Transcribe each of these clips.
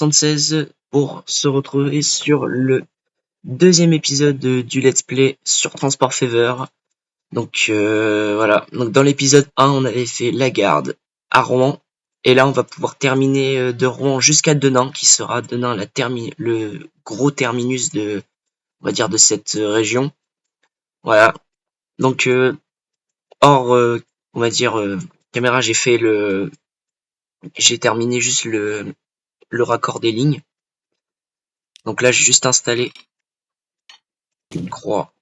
76 pour se retrouver sur le deuxième épisode du Let's Play sur Transport Fever. Donc voilà, donc dans l'épisode 1 on avait fait la garde à Rouen et là on va pouvoir terminer de Rouen jusqu'à Denain qui sera Denain le gros terminus de, on va dire, de cette région. Voilà, donc hors on va dire caméra, j'ai terminé juste le raccord des lignes. Donc là j'ai juste installé une croix.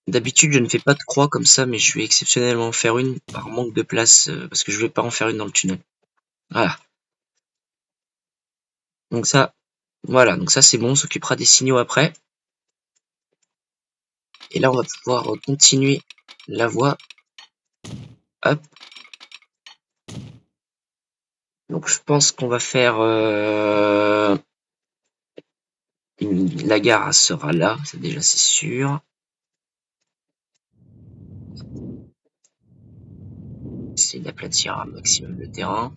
D'habitude, je ne fais pas de croix comme ça, mais je vais exceptionnellement en faire une par manque de place, parce que je vais pas en faire une dans le tunnel. Voilà. Donc ça, voilà. Donc ça, c'est bon. On s'occupera des signaux après. Et là, on va pouvoir continuer la voie. Hop. Donc je pense qu'on va faire la gare sera là. Ça déjà, c'est sûr. Essayer d'aplatir un maximum le terrain.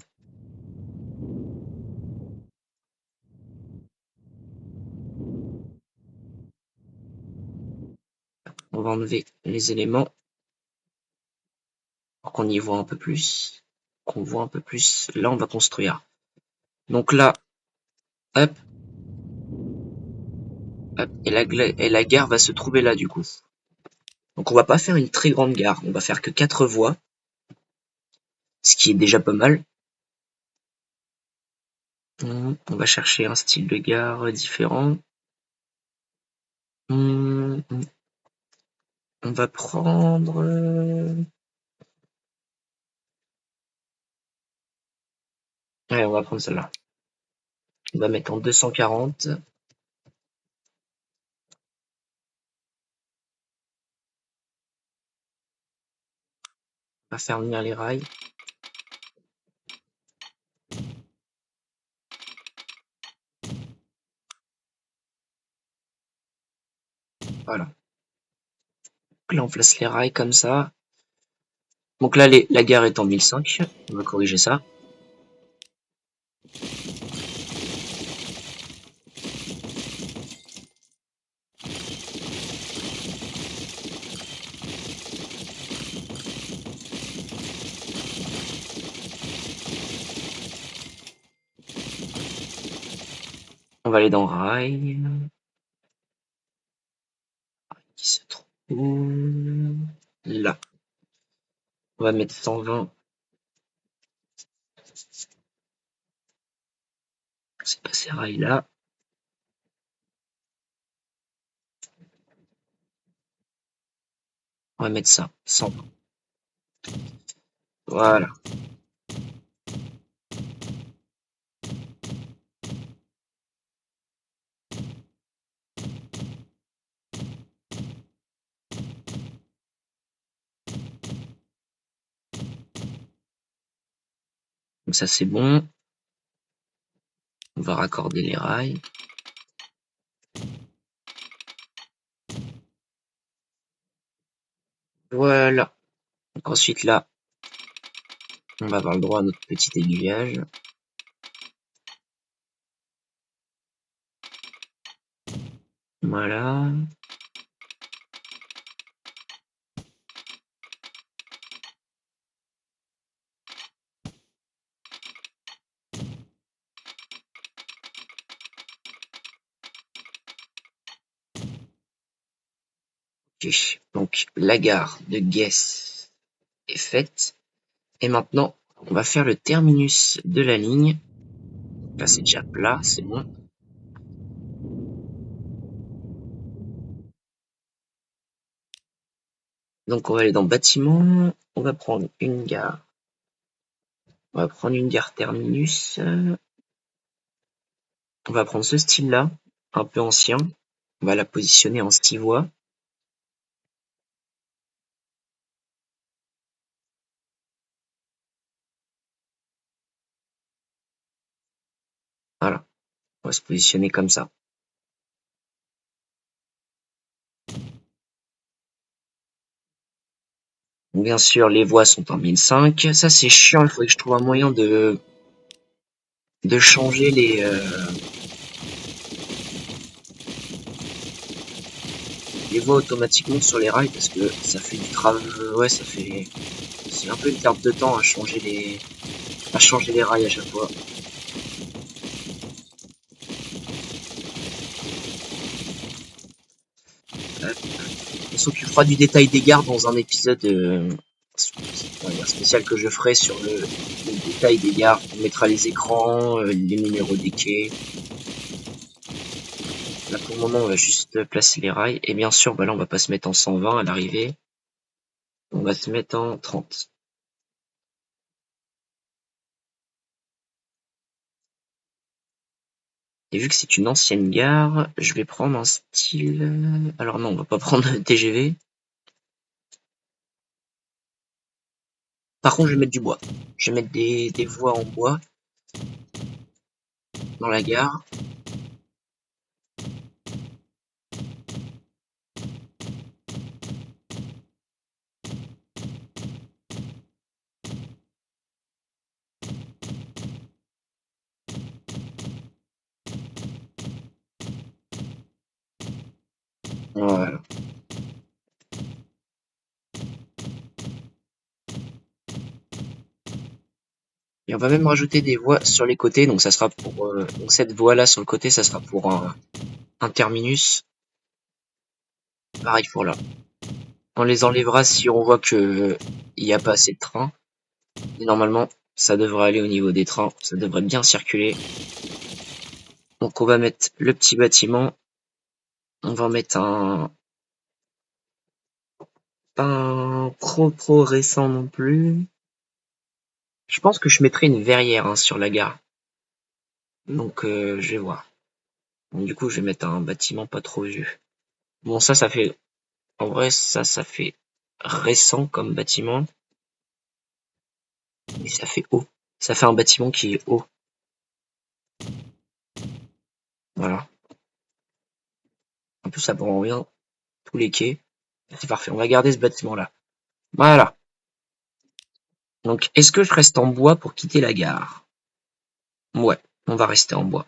On va enlever les éléments pour qu'on y voit un peu plus. Qu'on voit un peu plus. Là, on va construire. Donc là, hop. Hop. Et la gare va se trouver là, du coup. Donc on va pas faire une très grande gare. On va faire que 4 voies. Ce qui est déjà pas mal. On va chercher un style de gare différent. On va prendre... Ouais, on va prendre celle-là. On va mettre en 240. On va faire venir les rails. Voilà. Donc là, on place les rails comme ça. Donc là, la gare est en 1005. On va corriger ça. On va aller dans rail. Qui se trouve là. On va mettre 120. C'est pas ces rails là. On va mettre ça. 120. Voilà. Donc ça, c'est bon. On va raccorder les rails. Voilà. Donc ensuite là, on va avoir le droit à notre petit aiguillage. Voilà. Ok. Donc la gare de Guess est faite. Et maintenant, on va faire le terminus de la ligne. Là, c'est déjà plat, c'est bon. Donc on va aller dans bâtiment. On va prendre une gare. On va prendre une gare terminus. On va prendre ce style-là, un peu ancien. On va la positionner en 6 voies. Voilà. On va se positionner comme ça. Bien sûr, les voies sont en 1005. Ça, c'est chiant. Il faudrait que je trouve un moyen de de changer les voies automatiquement sur les rails parce que ça fait du travail. Ouais, c'est un peu une perte de temps à changer les rails à chaque fois. On s'occupera du détail des gares dans un épisode spécial que je ferai sur le détail des gares. On mettra les écrans, les numéros des quais. Là pour le moment on va juste placer les rails. Et bien sûr, bah là on va pas se mettre en 120 à l'arrivée. On va se mettre en 30. Et vu que c'est une ancienne gare, je vais prendre un style... Alors non, on va pas prendre TGV. Par contre, je vais mettre du bois. Je vais mettre des voies en bois dans la gare. Voilà. Et on va même rajouter des voies sur les côtés. Donc ça sera pour... donc cette voie-là sur le côté, ça sera pour un terminus. Pareil pour là. On les enlèvera si on voit que il n'y a pas assez de trains. Et normalement, ça devrait aller au niveau des trains. Ça devrait bien circuler. Donc on va mettre le petit bâtiment. On va mettre pas un trop récent non plus. Je pense que je mettrai une verrière sur la gare. Donc je vais voir. Donc, du coup, je vais mettre un bâtiment pas trop vieux. Bon, ça fait... En vrai, ça fait récent comme bâtiment. Mais ça fait haut. Ça fait un bâtiment qui est haut. Voilà. En plus, ça prend rien. Tous les quais. C'est parfait. On va garder ce bâtiment-là. Voilà. Donc, est-ce que je reste en bois pour quitter la gare? Ouais, on va rester en bois.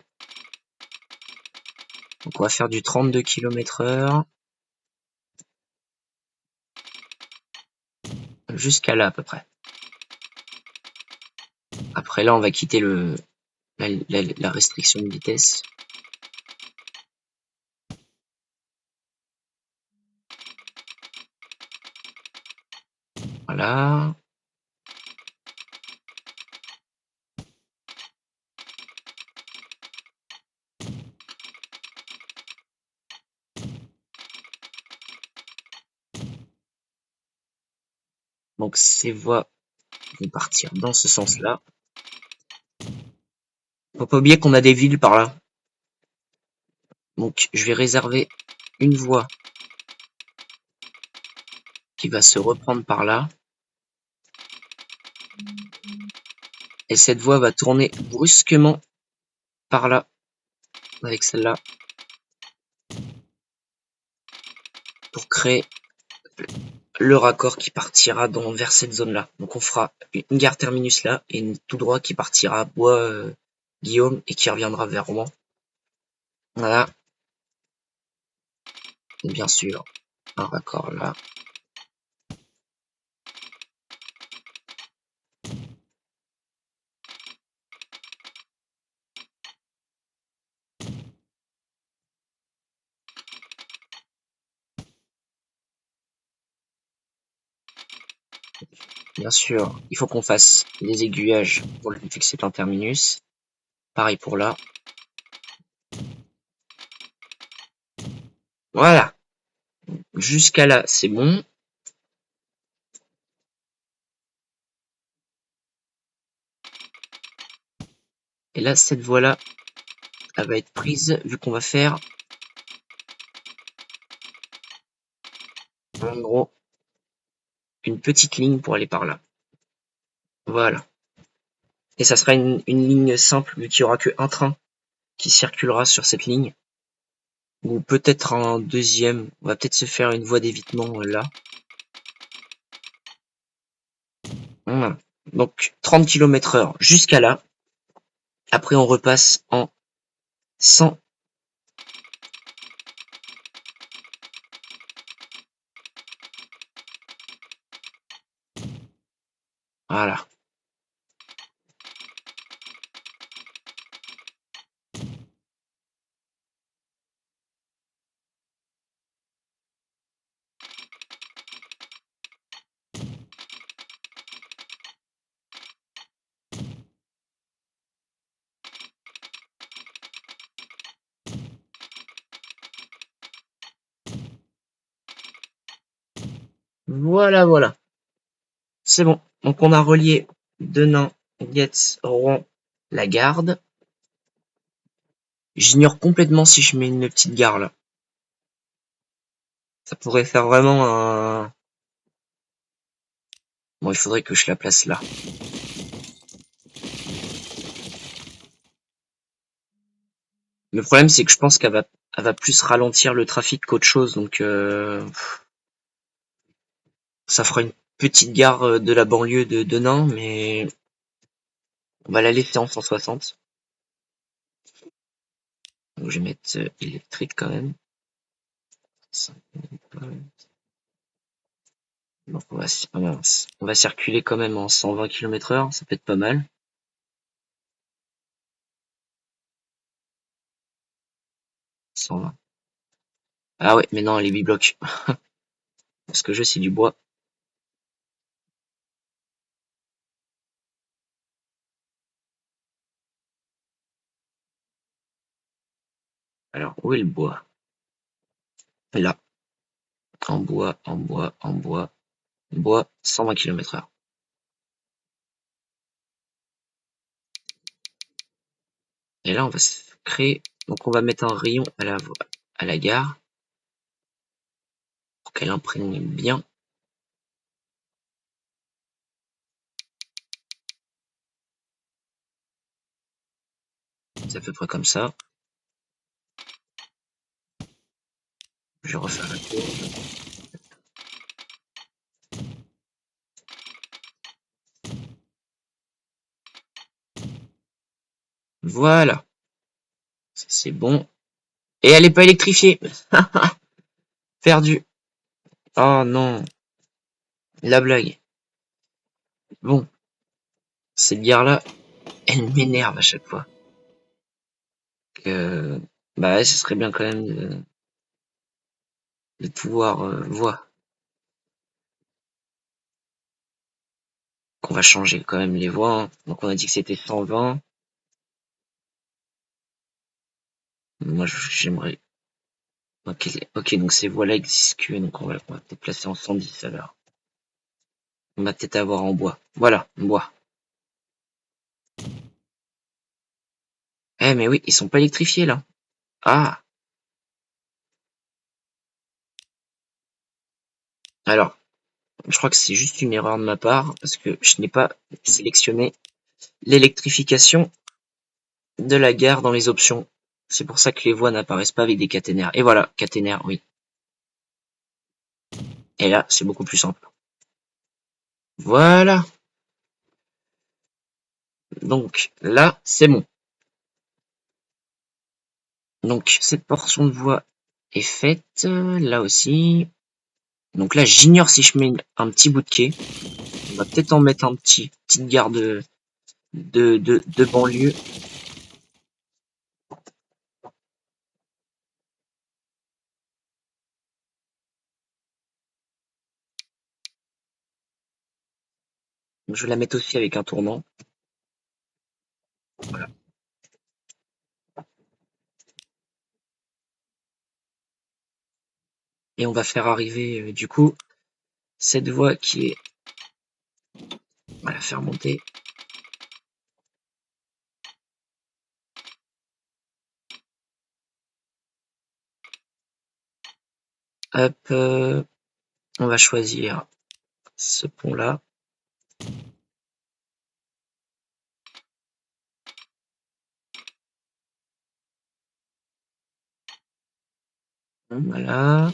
Donc, on va faire du 32 km/h. Jusqu'à là, à peu près. Après, là, on va quitter la restriction de vitesse. Voilà. Donc, ces voies vont partir dans ce sens-là. Faut pas oublier qu'on a des villes par là. Donc, je vais réserver une voie qui va se reprendre par là. Et cette voie va tourner brusquement par là, avec celle-là, pour créer le raccord qui partira vers cette zone-là. Donc on fera une gare terminus là, et une tout droit qui partira à Bois Guillaume, et qui reviendra vers Rouen. Voilà. Et bien sûr, un raccord là. Bien sûr, il faut qu'on fasse les aiguillages pour le fixer plein terminus. Pareil pour là. Voilà. Jusqu'à là, c'est bon. Et là, cette voie-là, elle va être prise, vu qu'on va faire, en gros, une petite ligne pour aller par là. Voilà. Et ça sera une ligne simple, vu qu'il n'y aura qu'un train qui circulera sur cette ligne. Ou peut-être un deuxième. On va peut-être se faire une voie d'évitement là. Voilà. Donc 30 km/h jusqu'à là. Après, on repasse en 100. Voilà. Voilà, voilà. C'est bon. Donc, on a relié Denain, Getz, Rouen, la garde. J'ignore complètement si je mets une petite gare là. Ça pourrait faire vraiment un... Bon, il faudrait que je la place là. Le problème, c'est que je pense elle va plus ralentir le trafic qu'autre chose. Donc, ça fera une petite gare de la banlieue de Denain, mais on va la laisser en 160. Donc, je vais mettre électrique quand même. Donc, on va circuler quand même en 120 km/h. Ça peut être pas mal. 120. Ah ouais, mais non, les 8 blocs. Parce que je c'est du bois. Alors, où est le bois? Là. En bois, en bois, en bois. Bois, 120 km/h. Et là, on va se créer. Donc, on va mettre un rayon à la gare. Pour qu'elle imprègne bien. C'est à peu près comme ça. Je vais refaire la courbe. Voilà. Ça, c'est bon. Et elle est pas électrifiée. Perdu. Oh non. La blague. Bon. Cette gare-là, elle m'énerve à chaque fois. Bah ouais, ce serait bien quand même de pouvoir voir qu'on va changer quand même les voies. Hein. Donc on a dit que c'était 120. Moi j'aimerais. Ok, donc ces voies-là existent que, donc on va peut-être placer en 110 alors. On va peut-être avoir en bois. Voilà, en bois. Eh mais oui, ils sont pas électrifiés là. Ah. Alors, je crois que c'est juste une erreur de ma part parce que je n'ai pas sélectionné l'électrification de la gare dans les options. C'est pour ça que les voies n'apparaissent pas avec des caténaires. Et voilà, caténaire, oui. Et là, c'est beaucoup plus simple. Voilà. Donc là, c'est bon. Donc cette portion de voie est faite. Là aussi. Donc là, j'ignore si je mets un petit bout de quai. On va peut-être en mettre un petite gare de banlieue. Je vais la mettre aussi avec un tournant. Voilà. Et on va faire arriver du coup cette voie qui est... On va la faire monter. Hop, on va choisir ce pont-là. Voilà.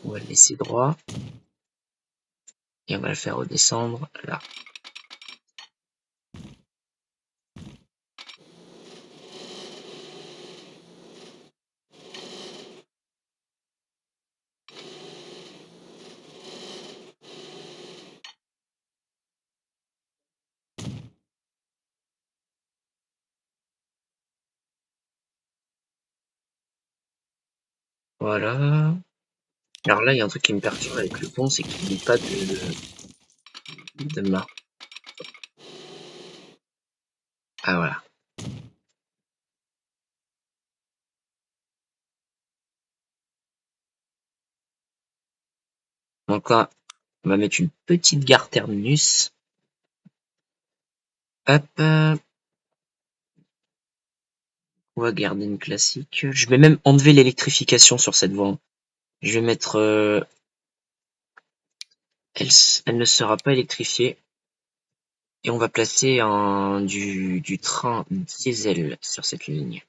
On va le laisser droit. Et on va le faire redescendre là. Voilà. Alors là, il y a un truc qui me perturbe avec le pont, c'est qu'il n'y a pas de mât. Ah voilà. Donc là, on va mettre une petite gare terminus. Hop. On va garder une classique. Je vais même enlever l'électrification sur cette voie. Je vais mettre... elle ne sera pas électrifiée. Et on va placer du train diesel sur cette ligne.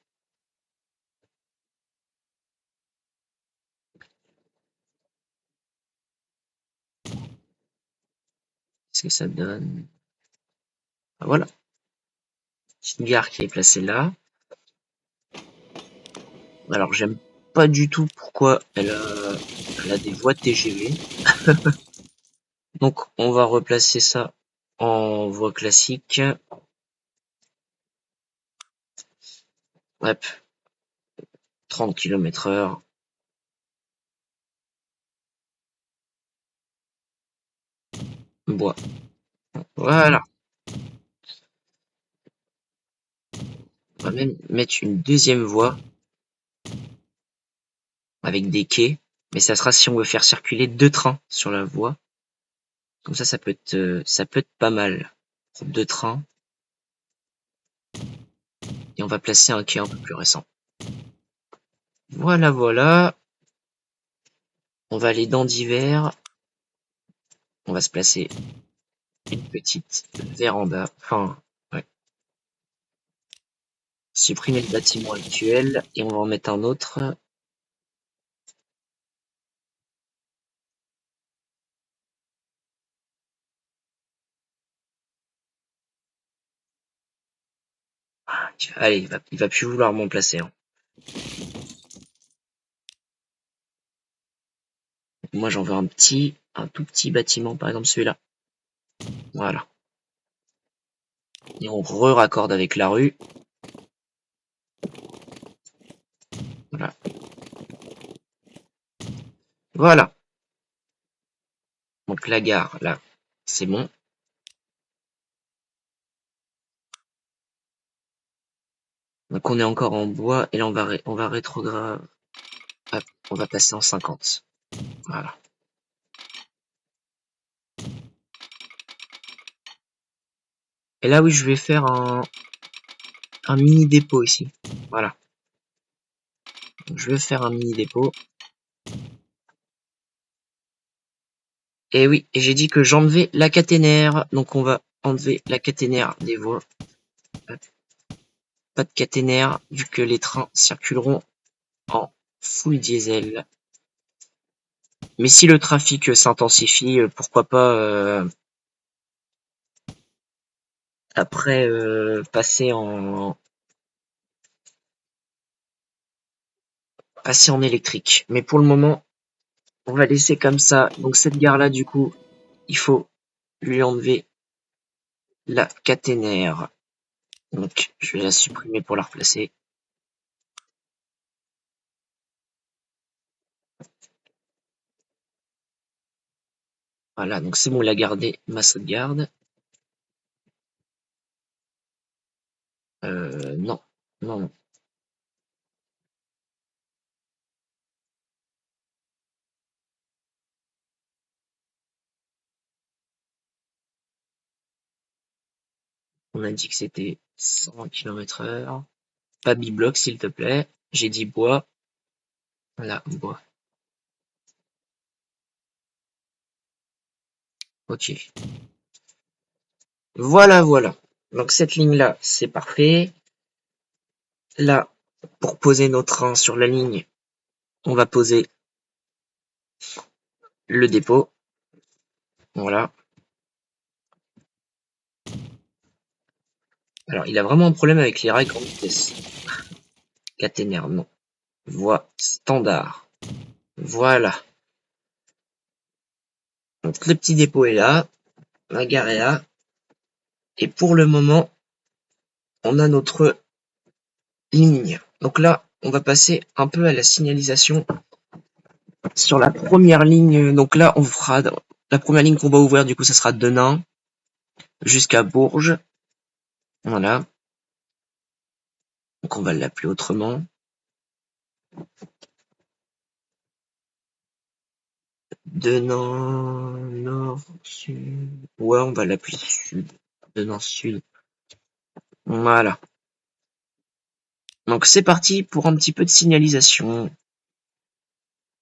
Qu'est-ce que ça donne? Ah, voilà. Petite gare qui est placée là. Alors j'aime pas du tout pourquoi elle a des voies TGV. Donc on va replacer ça en voie classique. Hop. 30 km/h. Bois. Voilà. On va même mettre une deuxième voie avec des quais. Mais ça sera si on veut faire circuler 2 trains sur la voie. Comme ça peut être pas mal. Pour 2 trains. Et on va placer un quai un peu plus récent. Voilà, voilà. On va aller dans divers. On va se placer une petite véranda. Enfin, ouais. Supprimer le bâtiment actuel et on va en mettre un autre. Allez, il va plus vouloir m'en placer. Hein. Moi, j'en veux un tout petit bâtiment, par exemple celui-là. Voilà. Et on re-raccorde avec la rue. Voilà. Voilà. Donc la gare, là, c'est bon. Donc on est encore en bois et là on va rétrograder. On va passer en 50. Voilà. Et là oui, je vais faire un mini dépôt ici. Voilà. Donc, je vais faire un mini dépôt. Et oui, et j'ai dit que j'enlevais la caténaire. Donc on va enlever la caténaire des voies. Pas de caténaire, vu que les trains circuleront en full diesel. Mais si le trafic s'intensifie, pourquoi pas après passer en électrique. Mais pour le moment, on va laisser comme ça. Donc cette gare-là, du coup, il faut lui enlever la caténaire. Donc je vais la supprimer pour la replacer. Voilà, donc c'est bon, il a gardé ma sauvegarde. Non, non, non. On a dit que c'était 100 km/h. Pas biblock, s'il te plaît. J'ai dit bois. Voilà, bois. Ok. Voilà, voilà. Donc cette ligne-là, c'est parfait. Là, pour poser nos trains sur la ligne, on va poser le dépôt. Voilà. Alors, il a vraiment un problème avec les rails grande vitesse. Caténaire, non. Voie standard. Voilà. Donc le petit dépôt est là. La gare est là. Et pour le moment, on a notre ligne. Donc là, on va passer un peu à la signalisation Sur la première ligne, donc là, on fera la première ligne qu'on va ouvrir, du coup, ça sera de Nain jusqu'à Bourges. Voilà. Donc on va l'appeler autrement. De nord, sud. Ouais, on va l'appeler sud. De nord, sud. Voilà. Donc c'est parti pour un petit peu de signalisation.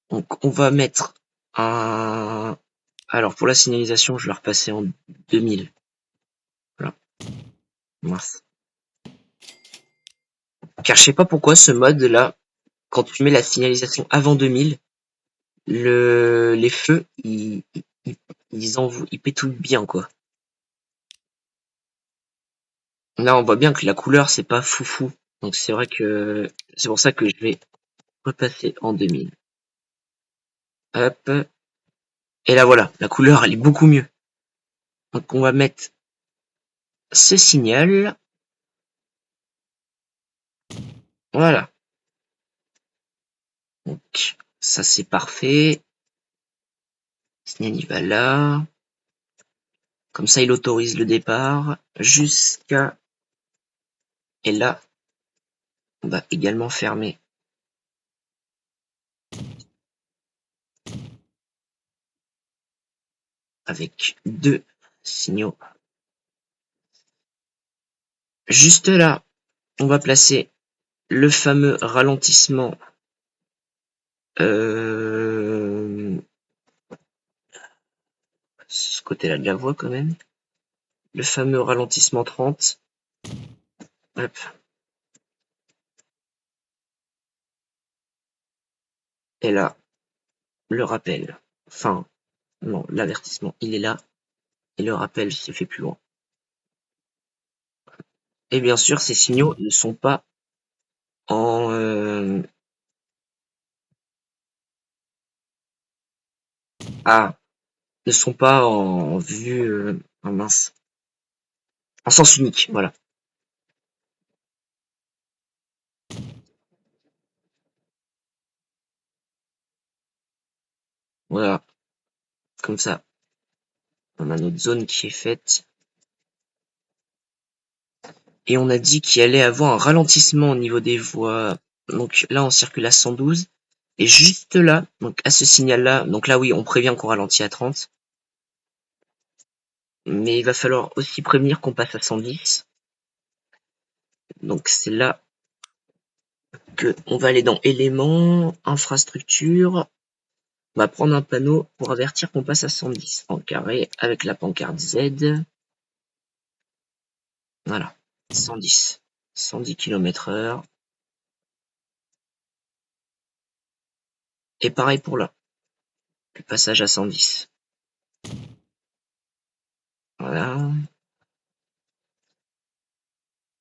Donc on va mettre un... Alors pour la signalisation, je vais repasser en 2000. Voilà. Mince. Car je sais pas pourquoi ce mode là, quand tu mets la signalisation avant 2000, les feux, ils pétouillent bien quoi. Là on voit bien que la couleur c'est pas foufou. Donc c'est vrai que c'est pour ça que je vais repasser en 2000. Hop. Et là voilà, la couleur elle est beaucoup mieux. Donc on va mettre ce signal. Voilà. Donc ça c'est parfait. Le signal il va là. Comme ça il autorise le départ. Jusqu'à... Et là, on va également fermer avec deux signaux. Juste là, on va placer le fameux ralentissement ce côté-là de la voie quand même. Le fameux ralentissement 30. Hop. Et là, le rappel. Enfin, non, l'avertissement, il est là. Et le rappel se fait plus loin. Et bien sûr, ces signaux ne sont pas en... ne sont pas en vue... mince. En sens unique, voilà. Voilà, comme ça. On a notre zone qui est faite. Et on a dit qu'il allait avoir un ralentissement au niveau des voies. Donc là, on circule à 112. Et juste là, donc à ce signal-là, donc là, oui, on prévient qu'on ralentit à 30. Mais il va falloir aussi prévenir qu'on passe à 110. Donc c'est là que on va aller dans éléments, infrastructure. On va prendre un panneau pour avertir qu'on passe à 110 en carré avec la pancarte Z. Voilà, 110. 110 km/h. Et pareil pour là, le passage à 110. Voilà.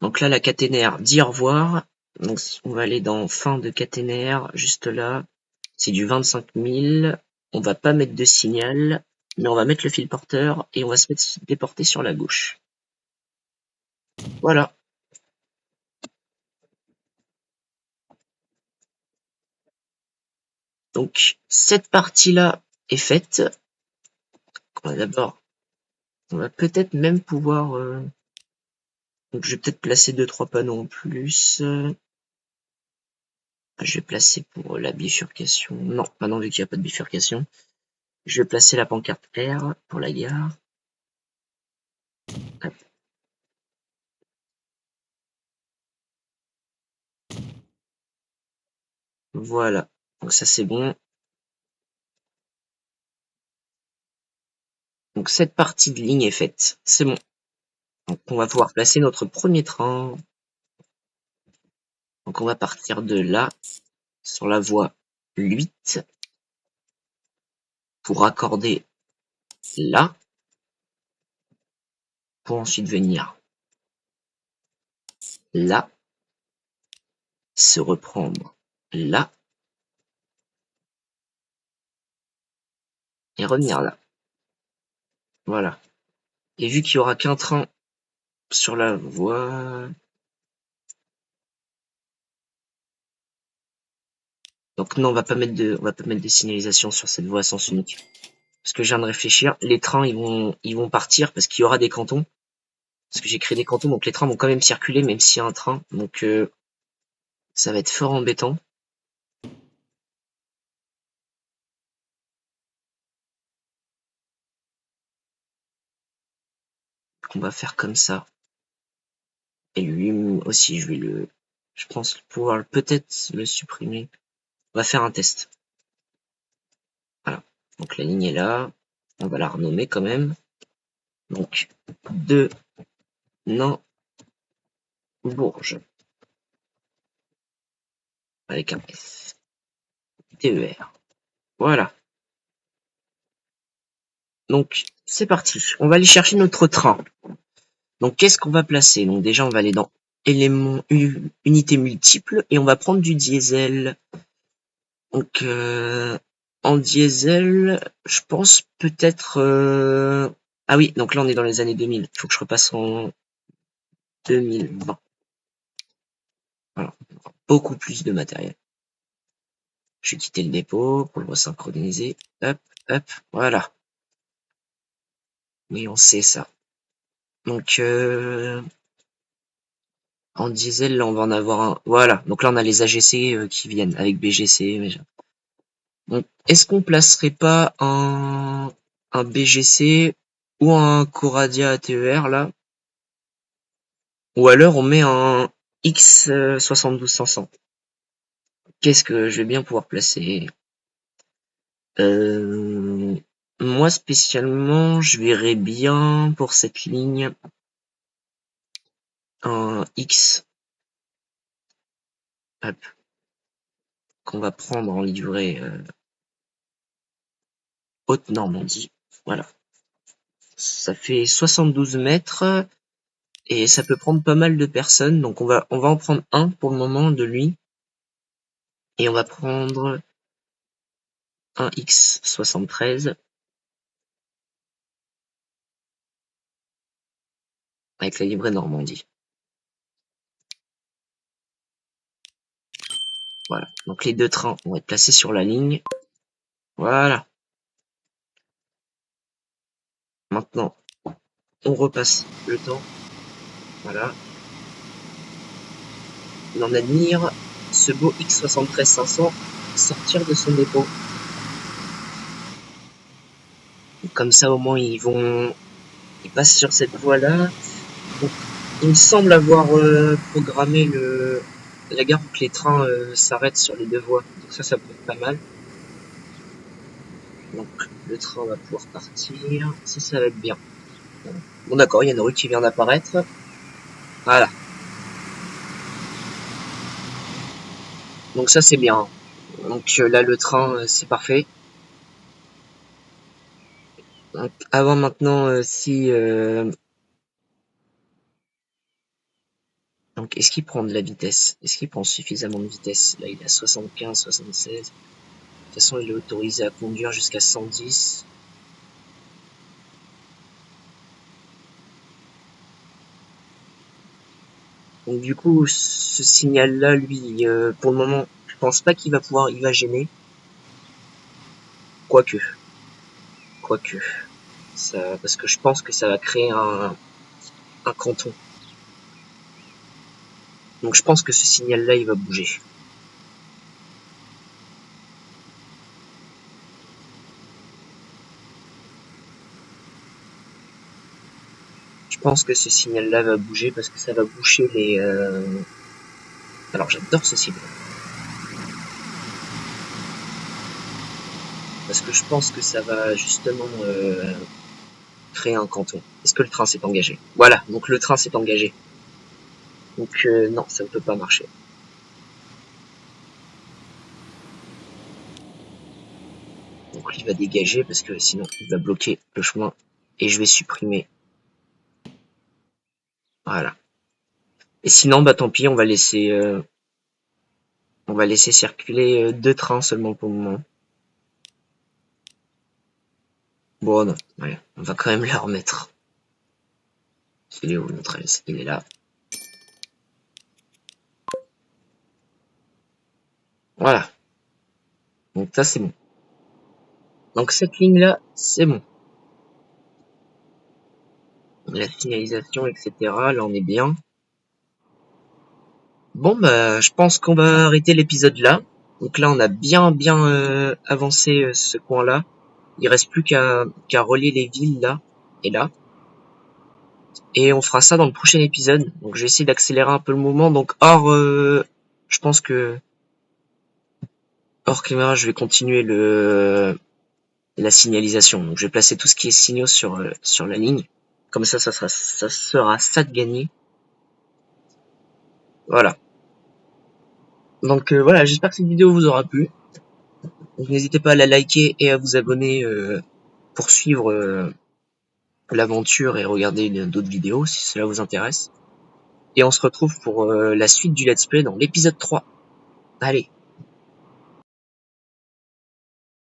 Donc là, la caténaire dit au revoir. Donc on va aller dans fin de caténaire, juste là. C'est du 25 000. On va pas mettre de signal, mais on va mettre le fil porteur et on va se déporter sur la gauche. Voilà. Donc cette partie-là est faite. D'abord, on va peut-être même pouvoir... Donc je vais peut-être placer 2-3 panneaux en plus. Je vais placer pour la bifurcation. Non, maintenant vu qu'il n'y a pas de bifurcation. Je vais placer la pancarte R pour la gare. Hop. Voilà. Donc ça c'est bon. Donc cette partie de ligne est faite. C'est bon. Donc on va pouvoir placer notre premier train. Donc on va partir de là, sur la voie 8, pour raccorder là, pour ensuite venir là, se reprendre là, et revenir là. Voilà. Et vu qu'il y aura qu'un train sur la voie... Donc non, on va pas mettre de signalisation sur cette voie à sens unique. Parce que je viens de réfléchir, les trains ils vont partir parce qu'il y aura des cantons. Parce que j'ai créé des cantons, donc les trains vont quand même circuler même s'il y a un train. Donc ça va être fort embêtant. Donc on va faire comme ça. Et lui aussi, je pense pouvoir peut-être le supprimer. On va faire un test. Voilà. Donc la ligne est là. On va la renommer quand même. Donc 2 Bourges. Avec un S. TER. Voilà. Donc c'est parti. On va aller chercher notre train. Donc qu'est-ce qu'on va placer? Donc déjà on va aller dans éléments unités multiples et on va prendre du diesel. Donc en diesel, je pense peut-être ah oui, donc là on est dans les années 2000. Il faut que je repasse en 2020. Voilà, beaucoup plus de matériel. Je vais quitter le dépôt pour le resynchroniser. Hop, hop, voilà. Oui, on sait ça. Donc en diesel, là on va en avoir un. Voilà, donc là on a les AGC qui viennent avec BGC. Donc, est-ce qu'on placerait pas un BGC ou un Coradia ATER là? Ou alors on met un X72500. Qu'est-ce que je vais bien pouvoir placer? Euh, Moi spécialement, je verrais bien pour cette ligne un X, hop, qu'on va prendre en livrée Haute-Normandie. Voilà. Ça fait 72 mètres et ça peut prendre pas mal de personnes. Donc on va en prendre un pour le moment de lui. Et on va prendre un X73 avec la livrée Normandie. Voilà. Donc les deux trains vont être placés sur la ligne. Voilà. Maintenant, on repasse le temps. Voilà. Et on admire ce beau X73 500 sortir de son dépôt. Et comme ça, au moins, ils passent sur cette voie-là. Donc, il me semble avoir programmé la gare pour que les trains s'arrêtent sur les deux voies. Donc ça peut être pas mal. Donc le train va pouvoir partir. Ça va être bien. Bon d'accord, il y a une rue qui vient d'apparaître. Voilà. Donc ça c'est bien. Donc là le train c'est parfait. Donc, avant maintenant si donc est-ce qu'il prend de la vitesse? Est-ce qu'il prend suffisamment de vitesse? Là il est à 75, 76. De toute façon il est autorisé à conduire jusqu'à 110. Donc du coup ce signal là lui pour le moment je pense pas qu'il va pouvoir, il va gêner. Quoique. Ça, parce que je pense que ça va créer un canton. Donc je pense que ce signal-là, il va bouger. Je pense que ce signal-là va bouger parce que ça va boucher les... Alors j'adore ce signal. Parce que je pense que ça va justement créer un canton. Est-ce que le train s'est engagé? Voilà, donc le train s'est engagé. Donc non, ça ne peut pas marcher. Donc il va dégager parce que sinon il va bloquer le chemin. Et je vais supprimer. Voilà. Et sinon, bah tant pis, on va laisser circuler deux trains seulement pour le moment. Bon non, ouais, on va quand même la remettre. Il est où notre aise? Il est là. Voilà. Donc ça c'est bon. Donc cette ligne-là, c'est bon. La signalisation, etc. Là on est bien. Bon bah je pense qu'on va arrêter l'épisode là. Donc là on a bien avancé ce coin-là. Il reste plus qu'à relier les villes là et là. Et on fera ça dans le prochain épisode. Donc je vais essayer d'accélérer un peu le mouvement. Donc je pense que hors caméra, je vais continuer la signalisation. Donc je vais placer tout ce qui est signaux sur la ligne. Comme ça sera ça de gagner. Voilà. Donc voilà, j'espère que cette vidéo vous aura plu. Donc n'hésitez pas à la liker et à vous abonner pour suivre l'aventure et regarder d'autres vidéos si cela vous intéresse. Et on se retrouve pour la suite du let's play dans l'épisode 3. Allez.